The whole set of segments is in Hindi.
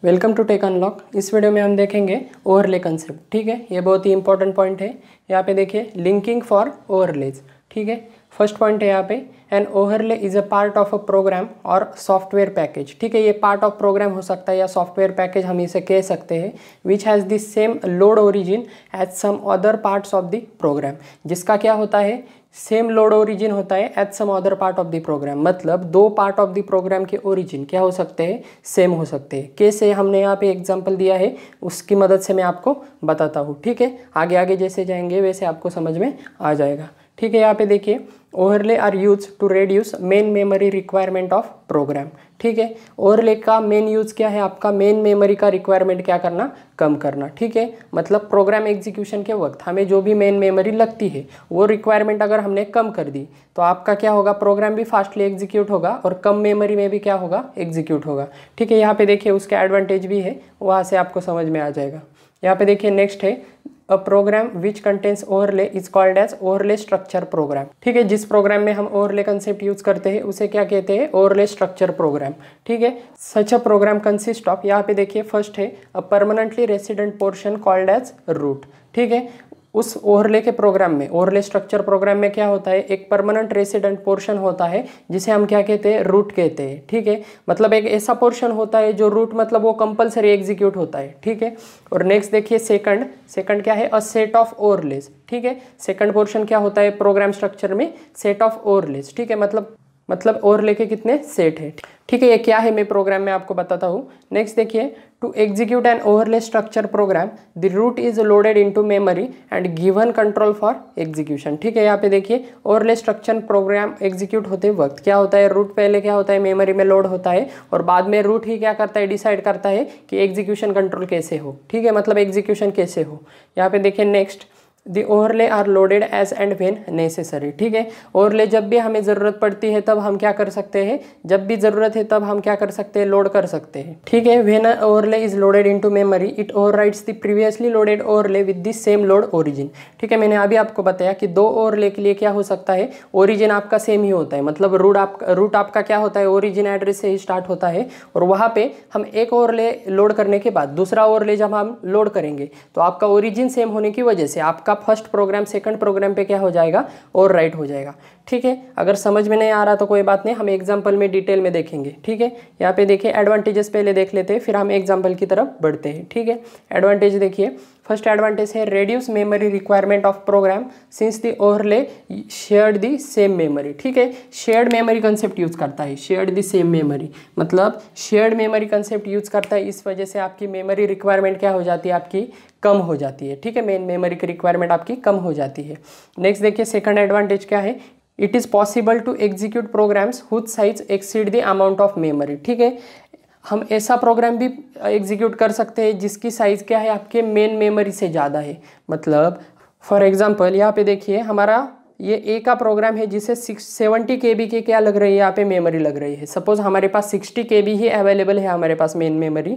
Welcome to Tech Unlock. इस वीडियो में हम देखेंगे ओवरले कंसेप्ट। ठीक है, ये बहुत ही इंपॉर्टेंट पॉइंट है। यहाँ पे देखिए लिंकिंग फॉर ओवरलेज। ठीक है, फर्स्ट पॉइंट है यहाँ पे an overlay is a part of a program और सॉफ्टवेयर पैकेज। ठीक है, ये पार्ट ऑफ प्रोग्राम हो सकता है या सॉफ्टवेयर पैकेज हम इसे कह सकते हैं, which has the same load origin as some other parts of the program. जिसका क्या होता है, सेम लोड ओरिजिन होता है at some other part of the program. मतलब दो पार्ट ऑफ द प्रोग्राम के ओरिजिन क्या हो सकते हैं, सेम हो सकते हैं। कैसे, हमने यहाँ पे एग्जांपल दिया है, उसकी मदद से मैं आपको बताता हूँ। ठीक है, आगे आगे जैसे जाएंगे वैसे आपको समझ में आ जाएगा। ठीक है, यहाँ पे देखिए overlay are use to reduce main memory requirement of program. ठीक है, ओवरले का मेन यूज क्या है, आपका मेन मेमोरी का रिक्वायरमेंट क्या करना, कम करना। ठीक है, मतलब प्रोग्राम एग्जीक्यूशन के वक्त हमें जो भी मेन मेमोरी लगती है वो रिक्वायरमेंट अगर हमने कम कर दी तो आपका क्या होगा, प्रोग्राम भी फास्टली एग्जीक्यूट होगा और कम मेमोरी में भी क्या होगा, एग्जीक्यूट होगा। ठीक है, यहाँ पे देखिए उसके एडवांटेज भी है, वहाँ से आपको समझ में आ जाएगा। यहाँ पे देखिए नेक्स्ट है a program which contains overlay is called as overlay structure program. ठीक है, जिस प्रोग्राम में हम ओवरले कंसेप्ट यूज करते हैं उसे क्या कहते हैं, ओवरले स्ट्रक्चर प्रोग्राम। ठीक है, such a program consist of, यहाँ पे देखिए फर्स्ट है a permanently resident portion called as root. ठीक है, उस ओवरले के प्रोग्राम में, ओवरले स्ट्रक्चर प्रोग्राम में क्या होता है, एक परमानेंट रेसिडेंट पोर्शन होता है जिसे हम क्या कहते हैं, रूट कहते हैं। ठीक है, मतलब एक ऐसा पोर्शन होता है जो रूट मतलब वो कंपलसरी एग्जीक्यूट होता है। ठीक है, और नेक्स्ट देखिए सेकंड क्या है, अ सेट ऑफ ओवरलेज। ठीक है, सेकंड पोर्शन क्या होता है प्रोग्राम स्ट्रक्चर में, सेट ऑफ ओवरलेज। ठीक है, मतलब ओवरले के कितने सेट है। ठीक है, ये क्या है मैं प्रोग्राम में आपको बताता हूँ। नेक्स्ट देखिए to execute an overlay structure program the root is loaded into memory and given control for execution. ठीक है, यहाँ पे देखिए ओवरले स्ट्रक्चर प्रोग्राम एग्जीक्यूट होते वक्त क्या होता है, रूट पहले क्या होता है, मेमोरी में लोड होता है और बाद में रूट ही क्या करता है, डिसाइड करता है कि एग्जीक्यूशन कंट्रोल कैसे हो। ठीक है, मतलब एग्जीक्यूशन कैसे हो। यहाँ पे देखिए next the overlay are loaded as and when necessary. ठीक है, ओवरले जब भी हमें ज़रूरत पड़ती है तब हम क्या कर सकते हैं, जब भी ज़रूरत है तब हम क्या कर सकते हैं, लोड कर सकते हैं। ठीक है, when overlay is loaded into memory it overrides the previously loaded overlay with the same load origin. ठीक है, मैंने अभी आपको बताया कि दो ओवरले के लिए क्या हो सकता है, ओरिजिन आपका सेम ही होता है। मतलब रूट आपका क्या होता है, ओरिजिन एड्रेस से ही स्टार्ट होता है और वहाँ पे हम एक ओवरले लोड करने के बाद दूसरा ओवरले जब हम लोड करेंगे तो आपका ओरिजिन सेम होने की वजह से आपका फर्स्ट प्रोग्राम सेकंड प्रोग्राम पे क्या हो जाएगा, ओवरराइट हो जाएगा। ठीक है, अगर समझ में नहीं आ रहा तो कोई बात नहीं, हम एग्जांपल में डिटेल में देखेंगे। ठीक है, यहाँ पे देखिए एडवांटेजेस पहले देख लेते हैं फिर हम एग्जांपल की तरफ बढ़ते हैं। ठीक है, एडवांटेज देखिए, फर्स्ट एडवांटेज है reduce memory requirement of program since the overlay shared the same memory. ठीक है, शेयर्ड मेमोरी कंसेप्ट यूज करता है, शेयर्ड द सेम मेमोरी मतलब शेयर्ड मेमोरी कंसेप्ट यूज करता है, इस वजह से आपकी मेमोरी रिक्वायरमेंट क्या हो जाती है, आपकी कम हो जाती है। ठीक है, मेन मेमोरी की रिक्वायरमेंट आपकी कम हो जाती है। नेक्स्ट देखिए सेकंड एडवांटेज क्या है, it is possible to execute programs whose size exceed the amount of memory. ठीक है, हम ऐसा प्रोग्राम भी एग्जीक्यूट कर सकते हैं जिसकी साइज़ क्या है, आपके मेन मेमोरी से ज़्यादा है। मतलब फॉर एग्जांपल यहाँ पे देखिए हमारा ये ए का प्रोग्राम है जिसे 70 KB की क्या लग रही है, यहाँ पे मेमोरी लग रही है। सपोज हमारे पास 60 KB ही अवेलेबल है हमारे पास मेन मेमोरी,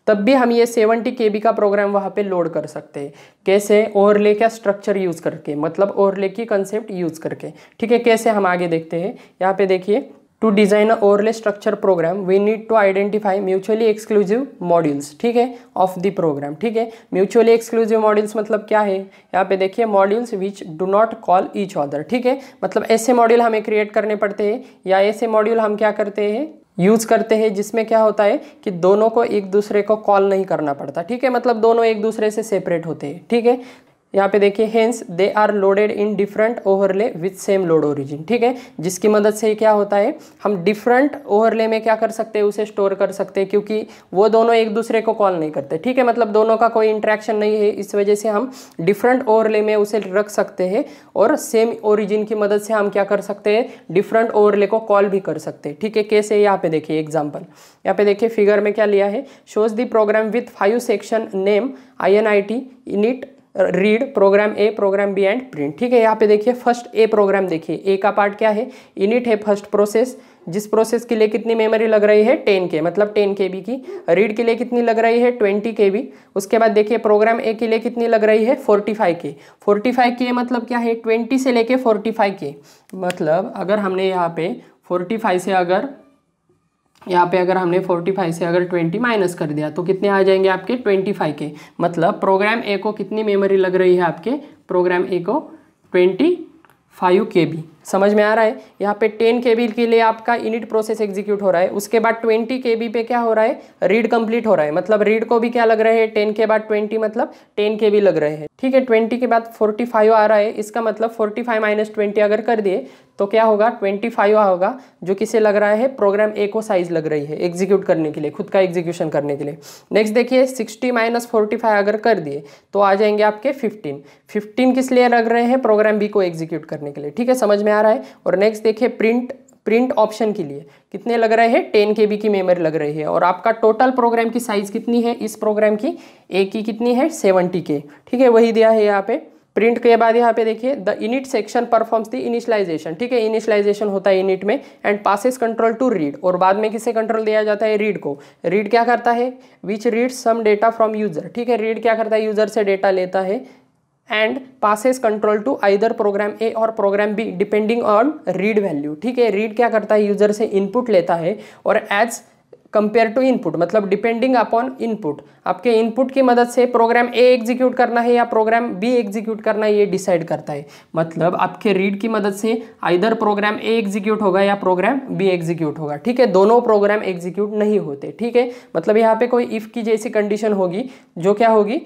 तब भी हम ये 70 KB का प्रोग्राम वहाँ पे लोड कर सकते हैं। कैसे, ओवरले का स्ट्रक्चर यूज़ करके, मतलब ओवरले की कंसेप्ट यूज़ करके। ठीक है, कैसे हम आगे देखते हैं। यहाँ पे देखिए to design a overlay structure program we need to identify mutually exclusive modules. ठीक है, ऑफ द प्रोग्राम। ठीक है, म्यूचुअली एक्सक्लूसिव मॉड्यूल्स मतलब क्या है, यहाँ पे देखिए modules which do not call each other. ठीक है, मतलब ऐसे मॉड्यूल हमें क्रिएट करने पड़ते हैं या ऐसे मॉड्यूल हम क्या करते हैं, यूज करते हैं जिसमें क्या होता है कि दोनों को एक दूसरे को कॉल नहीं करना पड़ता। ठीक है, मतलब दोनों एक दूसरे से सेपरेट होते हैं। ठीक है, यहाँ पे देखिए hence they are loaded in different overlay with same load origin. ठीक है, जिसकी मदद से क्या होता है, हम डिफरेंट ओवरले में क्या कर सकते हैं, उसे स्टोर कर सकते हैं क्योंकि वो दोनों एक दूसरे को कॉल नहीं करते। ठीक है, मतलब दोनों का कोई इंटरेक्शन नहीं है, इस वजह से हम डिफरेंट ओवरले में उसे रख सकते हैं और सेम ओरिजिन की मदद से हम क्या कर सकते हैं, डिफरेंट ओवरले को कॉल भी कर सकते हैं। ठीक है, कैसे, यहाँ पे देखिए एग्जाम्पल, यहाँ पे देखिए फिगर में क्या लिया है, shows the program with 5 section name INIT init read program A program B and print. ठीक है, यहाँ पे देखिए फर्स्ट ए प्रोग्राम देखिए, ए का पार्ट क्या है, इनिट है फर्स्ट प्रोसेस, जिस प्रोसेस के लिए कितनी मेमोरी लग रही है, 10 के मतलब 10 KB की। रीड के लिए कितनी लग रही है, 20 KB। उसके बाद देखिए प्रोग्राम ए के लिए कितनी लग रही है, 45 के। 45 के मतलब क्या है, 20 से लेके 45 के। मतलब अगर हमने यहाँ पे 45 से अगर यहाँ पे अगर हमने 45 से अगर 20 माइनस कर दिया तो कितने आ जाएंगे आपके 25 के। मतलब प्रोग्राम ए को कितनी मेमोरी लग रही है आपके, प्रोग्राम ए को 25 KB। समझ में आ रहा है। यहाँ पे 10 KB के लिए आपका इनिट प्रोसेस एग्जीक्यूट हो रहा है, उसके बाद 20 KB पे क्या हो रहा है, रीड कंप्लीट हो रहा है। मतलब रीड को भी क्या लग रहे हैं, 10 के बाद 20 मतलब 10 KB लग रहे हैं। ठीक है, 20 के बाद 45 आ रहा है, इसका मतलब 45 माइनस 20 अगर कर दिए तो क्या होगा, 25 होगा, जो किसे लग रहा है, प्रोग्राम ए को साइज लग रही है एग्जीक्यूट करने के लिए, खुद का एग्जीक्यूशन करने के लिए। नेक्स्ट देखिए 60 माइनस 45 अगर कर दिए तो आ जाएंगे आपके 15 किस लिए लग रहे हैं, प्रोग्राम बी को एग्जीक्यूट करने के लिए। ठीक है, समझ में आ रहा है। और नेक्स्ट देखिए प्रिंट ऑप्शन के लिए कितने लग रहे हैं, 10 KB की मेमोरी लग रही है। और आपका टोटल प्रोग्राम की साइज कितनी है, इस प्रोग्राम की ए की कितनी है, 70K। ठीक है, वही दिया है यहाँ पे। प्रिंट के बाद यहाँ पे देखिए the init section performs the initialization. ठीक है, इनिशियलाइजेशन होता है इनिट में, and passes control to read. और बाद में किसे कंट्रोल दिया जाता है, रीड को। रीड क्या करता है, which reads some data from user. ठीक है, रीड क्या करता है, यूजर से डेटा लेता है, and passes control to either program A और program B depending on read value. ठीक है, रीड क्या करता है, यूजर से इनपुट लेता है, और एज कंपेयर टू इनपुट मतलब डिपेंडिंग अपॉन इनपुट, आपके इनपुट की मदद से प्रोग्राम ए एग्जीक्यूट करना है या प्रोग्राम बी एग्जीक्यूट करना है, ये डिसाइड करता है। मतलब आपके रीड की मदद से आइदर प्रोग्राम ए एग्जीक्यूट होगा या प्रोग्राम बी एग्जीक्यूट होगा। ठीक है, दोनों प्रोग्राम एग्जीक्यूट नहीं होते। ठीक है, मतलब यहाँ पे कोई इफ की जैसी कंडीशन होगी, जो क्या होगी,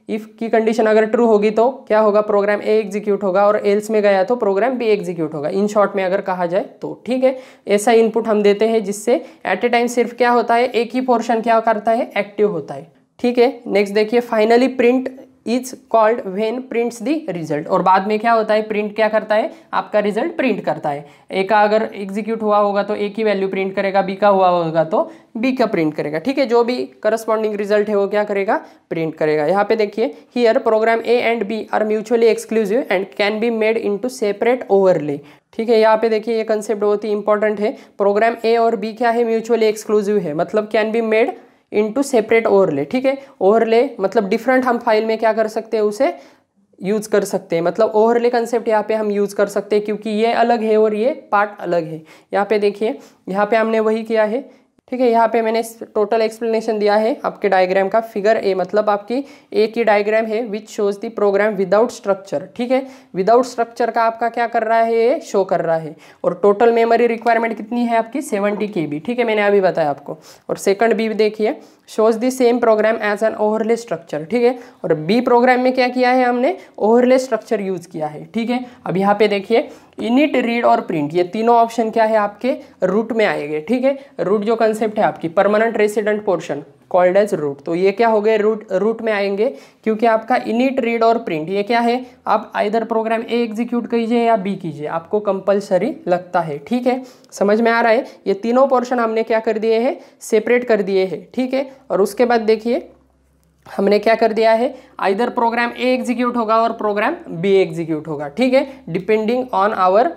इफ की कंडीशन अगर ट्रू होगी तो क्या होगा, प्रोग्राम ए एग्जीक्यूट होगा, और एल्स में गया तो प्रोग्राम बी एग्जीक्यूट होगा, इन शॉर्ट में अगर कहा जाए तो। ठीक है, ऐसा इनपुट हम देते हैं जिससे एट ए टाइम सिर्फ क्या होता है, एक ही पोर्शन क्या करता है, एक्टिव होता है। ठीक है, नेक्स्ट देखिए finally print is called when prints the result. और बाद में क्या होता है, प्रिंट क्या करता है, आपका रिजल्ट प्रिंट करता है। ए का अगर एग्जीक्यूट हुआ होगा तो ए की वैल्यू प्रिंट करेगा, बी का हुआ होगा तो बी का प्रिंट करेगा। ठीक है, जो भी करस्पॉन्डिंग रिजल्ट है वो क्या करेगा, प्रिंट करेगा। यहाँ पे देखिए here program A and B are mutually exclusive and can be made into separate overlay. ठीक है, यहाँ पे देखिए ये कंसेप्ट बहुत ही इंपॉर्टेंट है। प्रोग्राम ए और बी क्या है, म्यूचुअली एक्सक्लूसिव है, मतलब can be made into separate overlay. ठीक है, ओवरले मतलब डिफरेंट हम फाइल में क्या कर सकते हैं, उसे यूज कर सकते हैं। मतलब ओवरले कंसेप्ट यहाँ पे हम यूज कर सकते हैं, क्योंकि ये अलग है और ये पार्ट अलग है। यहाँ पे देखिए, यहाँ पे हमने वही किया है। ठीक है, यहाँ पे मैंने टोटल एक्सप्लेनेशन दिया है आपके डायग्राम का। फिगर ए मतलब आपकी ए की डायग्राम है which shows the program without structure. ठीक है, विदाउट स्ट्रक्चर का आपका क्या कर रहा है, ये शो कर रहा है। और टोटल मेमोरी रिक्वायरमेंट कितनी है आपकी, 70 KB। ठीक है, मैंने अभी बताया आपको। और सेकंड बी देखिए, shows the same program as an overlay structure. ठीक है, और बी प्रोग्राम में क्या किया है हमने, ओवरले स्ट्रक्चर यूज किया है। ठीक है, अब यहाँ पे देखिए इनिट, रीड और प्रिंट, ये तीनों ऑप्शन क्या है आपके रूट में आएंगे। ठीक है, रूट जो कंसेप्ट है आपकी permanent resident portion called as root, तो ये क्या हो गए, रूट में आएंगे, क्योंकि आपका इनिट, रीड और प्रिंट ये क्या है, आप आइदर प्रोग्राम ए एग्जीक्यूट कीजिए या बी कीजिए, आपको कंपलसरी लगता है। ठीक है, समझ में आ रहा है। ये तीनों पोर्शन हमने क्या कर दिए हैं, सेपरेट कर दिए हैं। ठीक है, और उसके बाद देखिए हमने क्या कर दिया है, आइदर प्रोग्राम ए एग्जीक्यूट होगा और प्रोग्राम बी एग्जीक्यूट होगा। ठीक है, डिपेंडिंग ऑन आवर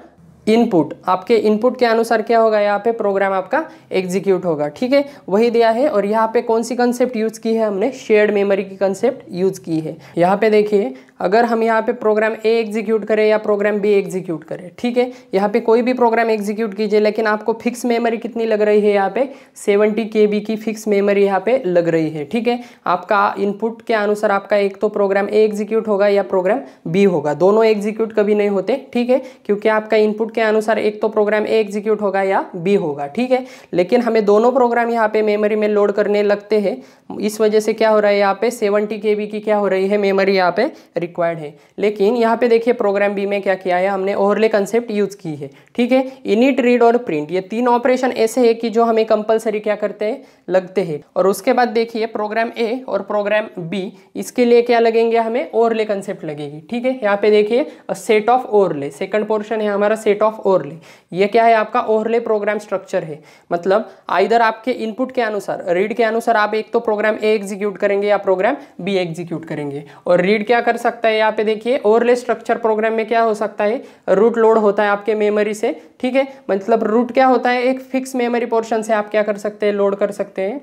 इनपुट, आपके इनपुट के अनुसार क्या होगा, यहाँ पे प्रोग्राम आपका एग्जीक्यूट होगा। ठीक है, वही दिया है। और यहाँ पे कौन सी कंसेप्ट यूज की है हमने, शेयर्ड मेमोरी की कंसेप्ट यूज की है। यहाँ पे देखिए अगर हम यहाँ पे प्रोग्राम ए एग्जीक्यूट करें या प्रोग्राम बी एग्जीक्यूट करें, ठीक है, यहाँ पे कोई भी प्रोग्राम एग्जीक्यूट कीजिए, लेकिन आपको फिक्स मेमोरी कितनी लग रही है, यहाँ पे 70 KB की फिक्स मेमोरी यहाँ पे लग रही है। ठीक है, आपका इनपुट के अनुसार आपका एक तो प्रोग्राम ए एग्जीक्यूट होगा या प्रोग्राम बी होगा, दोनों एग्जीक्यूट कभी नहीं होते। ठीक है, क्योंकि आपका इनपुट के अनुसार एक तो प्रोग्राम ए एग्जीक्यूट होगा या बी होगा। ठीक है, लेकिन हमें दोनों प्रोग्राम यहाँ पे मेमोरी में लोड करने लगते हैं, इस वजह से क्या हो रहा है, यहाँ पे 70 KB की क्या हो रही है, मेमोरी यहाँ पे रिक्वायर्ड है। लेकिन यहाँ पे देखिए प्रोग्राम बी में क्या किया है हमने, ओवरले कंसेप्ट यूज की है। ठीक है, इनिट, रीड और प्रिंट ये तीन ऑपरेशन ऐसे है कि जो हमें कंपलसरी क्या करते हैं, लगते हैं। और उसके बाद देखिए प्रोग्राम ए और प्रोग्राम बी, इसके लिए क्या लगेंगे, हमें ओवरले कंसेप्ट लगेगी। ठीक है, यहाँ पे देखिए set of overlay, second portion है हमारा सेट ऑफ ओवरले। ये क्या है, आपका ओवरले प्रोग्राम स्ट्रक्चर है। मतलब आइदर आपके इनपुट के अनुसार, रीड के अनुसार आप एक तो प्रोग्राम ए एग्जीक्यूट करेंगे या प्रोग्राम बी एग्जीक्यूट करेंगे। और रीड क्या कर सकता है, यहाँ पे देखिए ओवरले स्ट्रक्चर प्रोग्राम में क्या हो सकता है, रूट लोड होता है आपके मेमोरी से। ठीक है, मतलब रूट क्या होता है, एक फिक्स मेमोरी पोर्शन से आप क्या कर सकते हैं, लोड कर सकते हैं।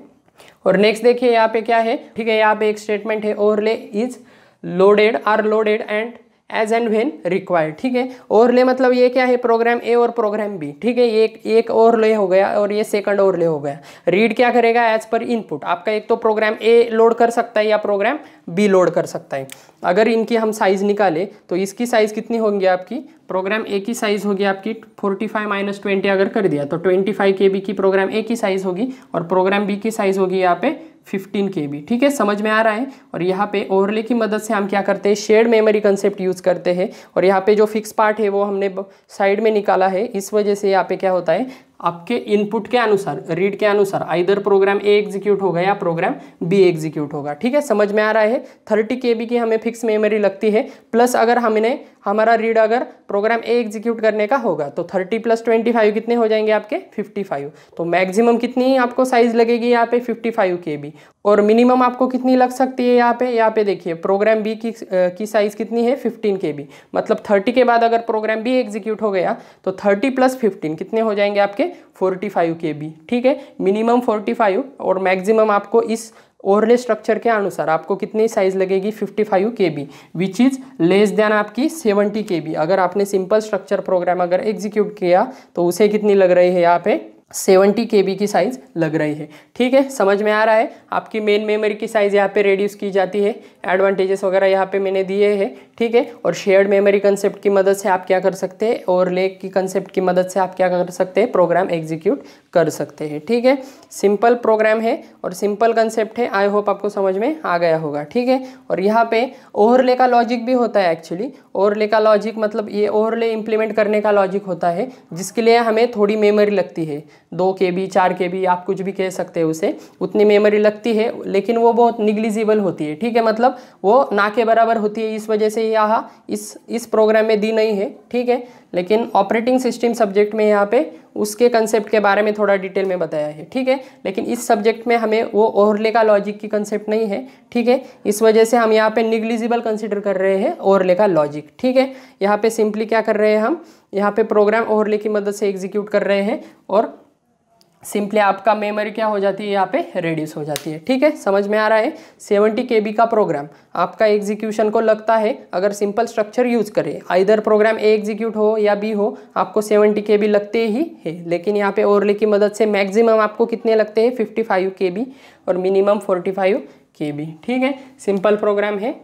और नेक्स्ट देखिए यहाँ पे क्या है, ठीक है, यहाँ पे एक स्टेटमेंट है, overlay is loaded are loaded and as and when required. ठीक है, ओवरले मतलब ये क्या है, प्रोग्राम ए और प्रोग्राम बी। ठीक है, ये एक ओवरले हो गया और ये सेकंड ओवरले हो गया। रीड क्या करेगा, एज पर इनपुट आपका एक तो प्रोग्राम ए लोड कर सकता है या प्रोग्राम बी लोड कर सकता है। अगर इनकी हम साइज निकाले तो इसकी साइज कितनी होंगी आपकी, प्रोग्राम ए की साइज होगी आपकी 45 - 20 अगर कर दिया तो 25 KB की प्रोग्राम ए की साइज होगी और प्रोग्राम बी की साइज होगी यहाँ पे 15 KB। ठीक है, समझ में आ रहा है। और यहाँ पे ओवरले की मदद से हम क्या करते हैं, शेयर्ड मेमोरी कंसेप्ट यूज करते हैं। और यहाँ पे जो फिक्स पार्ट है वो हमने साइड में निकाला है, इस वजह से यहाँ पे क्या होता है, आपके इनपुट के अनुसार, रीड के अनुसार आइदर प्रोग्राम ए एग्जीक्यूट होगा या प्रोग्राम बी एग्जीक्यूट होगा। ठीक है, समझ में आ रहा है। 30 KB की हमें फिक्स मेमोरी लगती है, प्लस अगर हमने हमारा रीड अगर प्रोग्राम ए एग्जीक्यूट करने का होगा तो 30 + 25 कितने हो जाएंगे आपके 55। तो मैक्सिमम कितनी आपको साइज लगेगी यहाँ पे 55 KB और मिनिमम आपको कितनी लग सकती है यहाँ पे देखिए, प्रोग्राम बी की साइज कितनी है 15 KB। मतलब 30 के बाद अगर प्रोग्राम बी एग्जीक्यूट हो गया तो 30 + 15 कितने हो जाएंगे आपके 45 KB। ठीक है, मिनिमम 45 और मैक्सिमम आपको इस ओवरले स्ट्रक्चर के अनुसार आपको कितनी साइज लगेगी 55 KB, which is less than आपकी 70 KB। अगर आपने सिंपल स्ट्रक्चर प्रोग्राम अगर एग्जीक्यूट किया तो उसे कितनी लग रही है यहाँ पे 70 KB की साइज लग रही है। ठीक है, समझ में आ रहा है। आपकी मेन मेमोरी की साइज यहाँ पे रेड्यूस की जाती है, एडवांटेजेस वगैरह यहाँ पे मैंने दिए हैं। ठीक है, और शेयर्ड मेमोरी कंसेप्ट की मदद से आप क्या कर सकते हैं, ओवरले की कंसेप्ट की मदद से आप क्या कर सकते हैं, प्रोग्राम एग्जीक्यूट कर सकते हैं। ठीक है, सिंपल प्रोग्राम है और सिंपल कंसेप्ट है, आई होप आपको समझ में आ गया होगा। ठीक है, और यहाँ पे ओवरले का लॉजिक भी होता है। एक्चुअली ओवरले का लॉजिक मतलब ये ओवरले इंप्लीमेंट करने का लॉजिक होता है, जिसके लिए हमें थोड़ी मेमोरी लगती है, 2 KB 4 KB आप कुछ भी कह सकते हैं उसे, उतनी मेमोरी लगती है, लेकिन वो बहुत निग्लिजिबल होती है। ठीक है, मतलब वो ना के बराबर होती है, इस वजह से यहाँ इस प्रोग्राम में दी नहीं है। ठीक है, लेकिन ऑपरेटिंग सिस्टम सब्जेक्ट में यहाँ पे उसके कंसेप्ट के बारे में थोड़ा डिटेल में बताया है। ठीक है, लेकिन इस सब्जेक्ट में हमें वो ओवरले का लॉजिक की कंसेप्ट नहीं है। ठीक है, इस वजह से हम यहाँ पे निग्लिजिबल कंसिडर कर रहे हैं ओवरले का लॉजिक। ठीक है, यहाँ पे सिंपली क्या कर रहे हैं, हम यहाँ पे प्रोग्राम ओवरले की मदद से एग्जीक्यूट कर रहे हैं और सिंपली आपका मेमोरी क्या हो जाती है, यहाँ पे रेड्यूस हो जाती है। ठीक है, समझ में आ रहा है। 70 KB का प्रोग्राम आपका एग्जीक्यूशन को लगता है, अगर सिंपल स्ट्रक्चर यूज करें, आइदर प्रोग्राम ए एग्जीक्यूट हो या बी हो, आपको 70 KB लगते ही है। लेकिन यहाँ पे ओवरले की मदद से मैक्सिमम आपको कितने लगते हैं 55 KB और मिनिमम 45 KB। ठीक है, सिंपल प्रोग्राम है।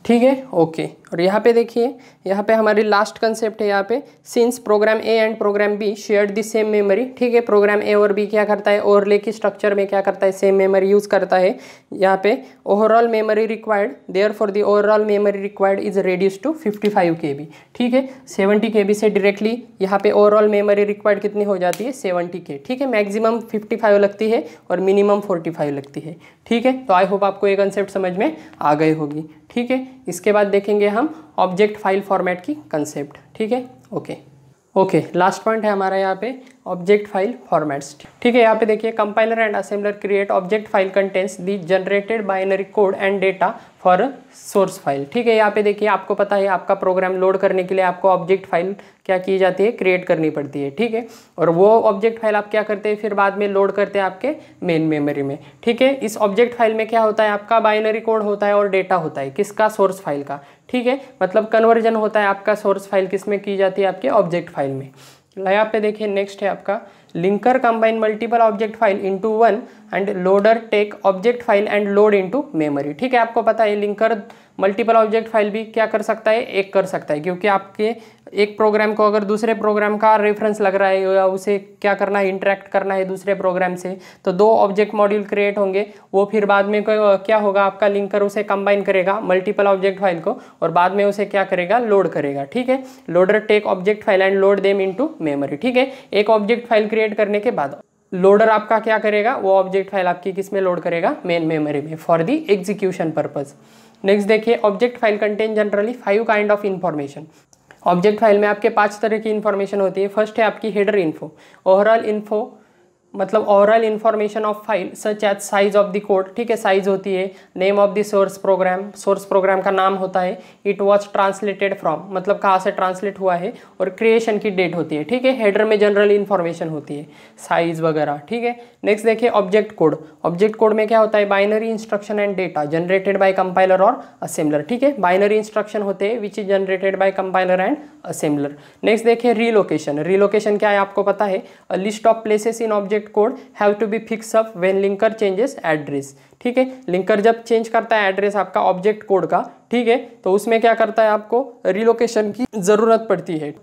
ठीक है, ओके। और यहाँ पे देखिए, यहाँ पे हमारी लास्ट कंसेप्ट है यहाँ पे, since program A and program B shared the same memory. ठीक है, प्रोग्राम ए और बी क्या करता है, ओवरले की स्ट्रक्चर में क्या करता है, सेम मेमोरी यूज करता है। यहाँ पे overall memory required, therefore the overall memory required is reduce to 55 KB। ठीक है, 70 KB से डायरेक्टली यहाँ पे ओवरऑल मेमोरी रिक्वायर्ड कितनी हो जाती है 70 K। ठीक है, मैक्सिमम 55 लगती है और मिनिमम 45 लगती है। ठीक है, तो आई होप आपको ये कंसेप्ट समझ में आ गई होगी। ठीक है, इसके बाद देखेंगे हम ऑब्जेक्ट फाइल फॉर्मेट की कंसेप्ट। ठीक है, ओके, लास्ट पॉइंट है हमारा यहाँ पे ऑब्जेक्ट फाइल फॉर्मेट्स। ठीक है, यहाँ पे देखिए, compiler and assembler create object file contents the generated binary code and data for source file. ठीक है, यहाँ पे देखिए, आपको पता है आपका प्रोग्राम लोड करने के लिए आपको ऑब्जेक्ट फाइल क्या की जाती है, क्रिएट करनी पड़ती है। ठीक है, और वो ऑब्जेक्ट फाइल आप क्या करते हैं, फिर बाद में लोड करते हैं आपके मेन मेमोरी में। ठीक है, इस ऑब्जेक्ट फाइल में क्या होता है, आपका बाइनरी कोड होता है और डेटा होता है, किसका, सोर्स फाइल का। ठीक है, मतलब कन्वर्जन होता है आपका सोर्स फाइल किस में की जाती है, आपके ऑब्जेक्ट फाइल में। यहाँ पे देखिए, नेक्स्ट है आपका linker combine multiple object file into one and loader take object file and load into memory. ठीक है, आपको पता है लिंकर मल्टीपल ऑब्जेक्ट फाइल भी क्या कर सकता है, एक कर सकता है, क्योंकि आपके एक प्रोग्राम को अगर दूसरे प्रोग्राम का रेफरेंस लग रहा है या उसे क्या करना है, इंटरेक्ट करना है दूसरे प्रोग्राम से, तो 2 ऑब्जेक्ट मॉड्यूल क्रिएट होंगे। वो फिर बाद में क्या होगा, आपका लिंकर उसे कंबाइन करेगा मल्टीपल ऑब्जेक्ट फाइल को और बाद में उसे क्या करेगा, लोड करेगा। ठीक है, loader take object file and load them into memory. ठीक है, एक ऑब्जेक्ट फाइल क्रिएट करने के बाद लोडर आपका क्या करेगा, वो ऑब्जेक्ट फाइल आपकी किस में लोड करेगा, मेन मेमोरी में, for the execution purpose. Next देखिए, object file contain generally 5 kind of information. Object file में आपके 5 तरह की इन्फॉर्मेशन होती है। फर्स्ट है आपकी हेडर इन्फो, ओवरऑल इन्फो मतलब overall information of file such as size of the code, ठीक है, साइज होती है, name of the source program का नाम होता है, इट वाज ट्रांसलेटेड फ्रॉम मतलब कहाँ से ट्रांसलेट हुआ है, और क्रिएशन की डेट होती है, ठीक है, हेडर में जनरल इन्फॉर्मेशन होती है, साइज वगैरह, ठीक है। नेक्स्ट देखिए ऑब्जेक्ट कोड में क्या होता है, binary instruction and data generated by compiler और असेंबलर, ठीक है, बाइनरी इंस्ट्रक्शन होते हैं which is generated by compiler and assembler. Next देखिए रीलोकेशन क्या है आपको पता है, a list of places in object code have to be fix up when linker changes address, ठीक है, लिंकर जब चेंज करता है एड्रेस आपका ऑब्जेक्ट कोड का, ठीक है, तो उसमें क्या करता है, आपको रिलोकेशन की जरूरत पड़ती है।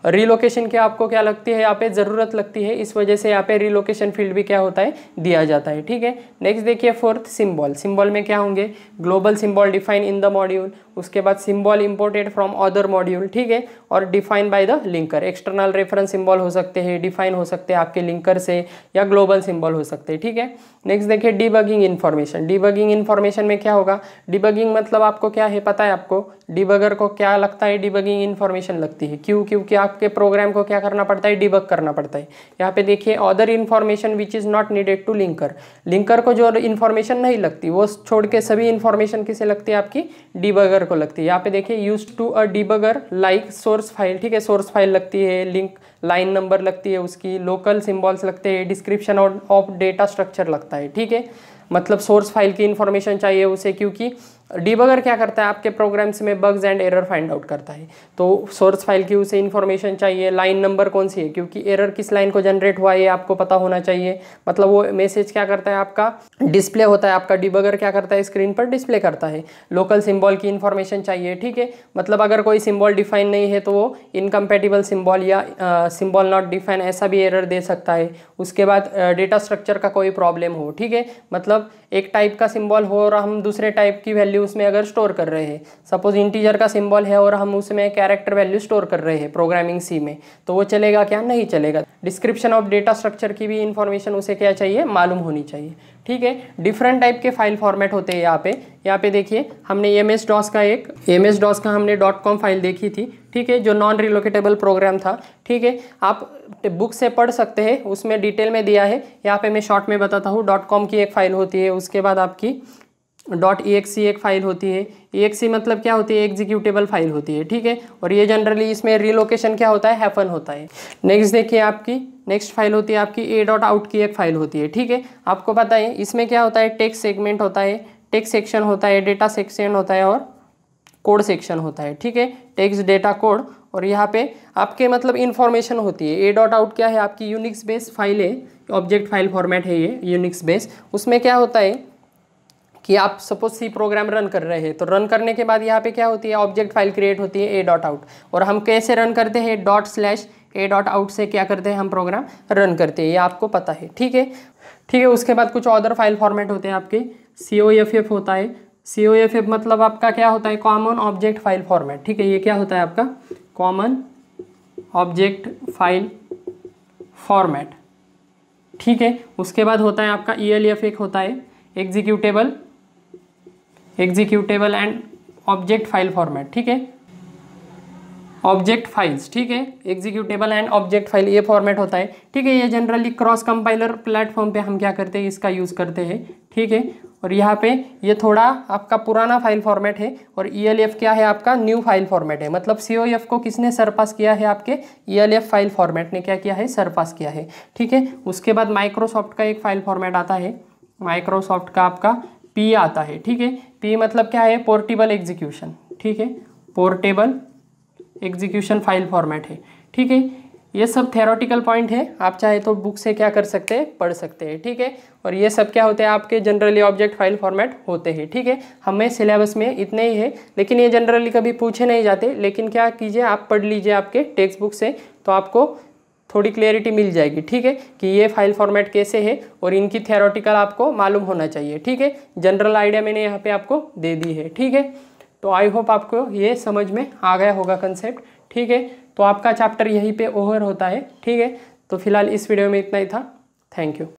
रिलोकेशन की आपको क्या लगती है, यहाँ पे जरूरत लगती है, इस वजह से यहाँ पे रिलोकेशन फील्ड भी क्या होता है, दिया जाता है, ठीक है। नेक्स्ट देखिए फोर्थ सिंबल में क्या होंगे, global symbol define in the module, उसके बाद symbol imported from other module, ठीक है, और define by the linker, external reference symbol हो सकते हैं, डिफाइन हो सकते हैं आपके लिंकर से, या ग्लोबल सिंबल हो सकते हैं, ठीक है। नेक्स्ट देखिए डिबगिंग इन्फॉर्मेशन में क्या होगा, डिबगिंग मतलब आपको क्या है पता है, आपको डिबगर को क्या लगता है, डिबगिंग इन्फॉर्मेशन लगती है, क्योंकि आपके प्रोग्राम को क्या करना पड़ता है, डिबग करना पड़ता है। यहाँ पे देखिए other information which is not needed to linker को जो इन्फॉर्मेशन नहीं लगती वो छोड़ के सभी इन्फॉर्मेशन किसे लगती है, आपकी डिबगर को लगती है। यहाँ पे देखिए use to a debugger like source file, ठीक है, सोर्स फाइल लगती है, लिंक लाइन नंबर लगती है उसकी, लोकल सिंबल्स लगते हैं, डिस्क्रिप्शन ऑफ डेटा स्ट्रक्चर लगता है, ठीक है, मतलब सोर्स फाइल की इन्फॉर्मेशन चाहिए उसे, क्योंकि डिबगर क्या करता है आपके प्रोग्राम्स में bugs and error find out करता है, तो सोर्स फाइल की उसे इन्फॉर्मेशन चाहिए, लाइन नंबर कौन सी है, क्योंकि एरर किस लाइन को जनरेट हुआ है ये आपको पता होना चाहिए, मतलब वो मैसेज क्या करता है आपका डिस्प्ले होता है, आपका डिबगर क्या करता है स्क्रीन पर डिस्प्ले करता है। लोकल सिंबल की इन्फॉर्मेशन चाहिए, ठीक है, मतलब अगर कोई सिंबल डिफाइन नहीं है तो वो इनकम्पेटिबल सिंबल या सिंबल नॉट डिफाइन ऐसा भी एरर दे सकता है। उसके बाद डेटा स्ट्रक्चर का कोई प्रॉब्लम हो, ठीक है, मतलब एक टाइप का सिंबल हो और हम दूसरे टाइप की वैल्यू उसमें अगर स्टोर कर रहे हैं, सपोज इंटीजर का सिंबल है और हम उसमें कैरेक्टर वैल्यू स्टोर कर रहे हैं प्रोग्रामिंग सी में, तो वो चलेगा क्या, नहीं चलेगा। डिस्क्रिप्शन ऑफ डेटा स्ट्रक्चर की भी इंफॉर्मेशन उसे क्या चाहिए, मालूम होनी चाहिए, ठीक है। डिफरेंट टाइप के फाइल फॉर्मेट होते हैं यहाँ पे देखिए हमने एमएस डॉस का हमने .com फाइल देखी थी, ठीक है, जो नॉन रिलोकेटेबल प्रोग्राम था, ठीक है, आप बुक से पढ़ सकते हैं, उसमें डिटेल में दिया है, यहाँ पे मैं शॉर्ट में बताता हूँ। .com की एक फाइल होती है, उसके बाद आपकी .exe एक फाइल होती है, exe मतलब क्या होती है, एग्जीक्यूटेबल फाइल होती है, ठीक है, और ये जनरली इसमें रिलोकेशन क्या होता है, हैपन होता है। नेक्स्ट देखिए आपकी नेक्स्ट फाइल होती है आपकी a.out की एक फाइल होती है, ठीक है, आपको पता है इसमें क्या होता है, टेक्स्ट सेगमेंट होता है, टेक्स्ट सेक्शन होता है, डेटा सेक्शन होता है और कोड सेक्शन होता है, ठीक है, टेक्स्ट डेटा कोड, और यहाँ पे आपके मतलब इन्फॉर्मेशन होती है। a.out क्या है, आपकी यूनिक्स बेस्ड फाइल है, ऑब्जेक्ट फाइल फॉर्मेट है ये यूनिक्स बेस्ड। उसमें क्या होता है कि आप सपोज सी प्रोग्राम रन कर रहे हैं, तो रन करने के बाद यहाँ पे क्या होती है, ऑब्जेक्ट फाइल क्रिएट होती है a.out, और हम कैसे रन करते हैं, ./a.out से क्या करते हैं, हम प्रोग्राम रन करते हैं, ये आपको पता है, ठीक है। उसके बाद कुछ अदर फाइल फॉर्मेट होते हैं आपके, COFF होता है, COFF मतलब आपका क्या होता है, कॉमन ऑब्जेक्ट फाइल फॉर्मेट, ठीक है, ये क्या होता है आपका कॉमन ऑब्जेक्ट फाइल फॉर्मेट, ठीक है। उसके बाद होता है आपका ELF एक होता है, executable and object file format, ठीक है, ऑब्जेक्ट फाइल्स, ठीक है, एग्जीक्यूटेबल एंड ऑब्जेक्ट फाइल ये फॉर्मेट होता है, ठीक है। ये जनरली क्रॉस कंपाइलर प्लेटफॉर्म पे हम क्या करते हैं, इसका यूज़ करते हैं, ठीक है। और यहाँ पे ये थोड़ा आपका पुराना फाइल फॉर्मेट है, और ELF क्या है आपका न्यू फाइल फॉर्मेट है, मतलब COF को किसने सरपास किया है, आपके ELF फाइल फॉर्मेट ने क्या किया है, सरपास किया है, ठीक है। उसके बाद माइक्रोसॉफ्ट का एक फाइल फॉर्मेट आता है, माइक्रोसॉफ्ट का आपका P आता है, ठीक है, P मतलब क्या है, पोर्टेबल एग्जीक्यूशन, ठीक है, पोर्टेबल एग्जीक्यूशन फाइल फॉर्मेट है, ठीक है। ये सब थ्योरेटिकल पॉइंट है, आप चाहे तो बुक से क्या कर सकते हैं, पढ़ सकते हैं, ठीक है। और ये सब क्या होते हैं, आपके जनरली ऑब्जेक्ट फाइल फॉर्मेट होते हैं, ठीक है। हमें सिलेबस में इतने ही है, लेकिन ये जनरली कभी पूछे नहीं जाते, लेकिन क्या कीजिए, आप पढ़ लीजिए आपके टेक्स्ट बुक से, तो आपको थोड़ी क्लियरिटी मिल जाएगी, ठीक है, कि ये फाइल फॉर्मेट कैसे है, और इनकी थ्योरेटिकल आपको मालूम होना चाहिए, ठीक है। जनरल आइडिया मैंने यहाँ पे आपको दे दी है, ठीक है। तो आई होप आपको ये समझ में आ गया होगा कंसेप्ट, ठीक है। तो आपका चैप्टर यहीं पे ओवर होता है, ठीक है। तो फिलहाल इस वीडियो में इतना ही था, थैंक यू।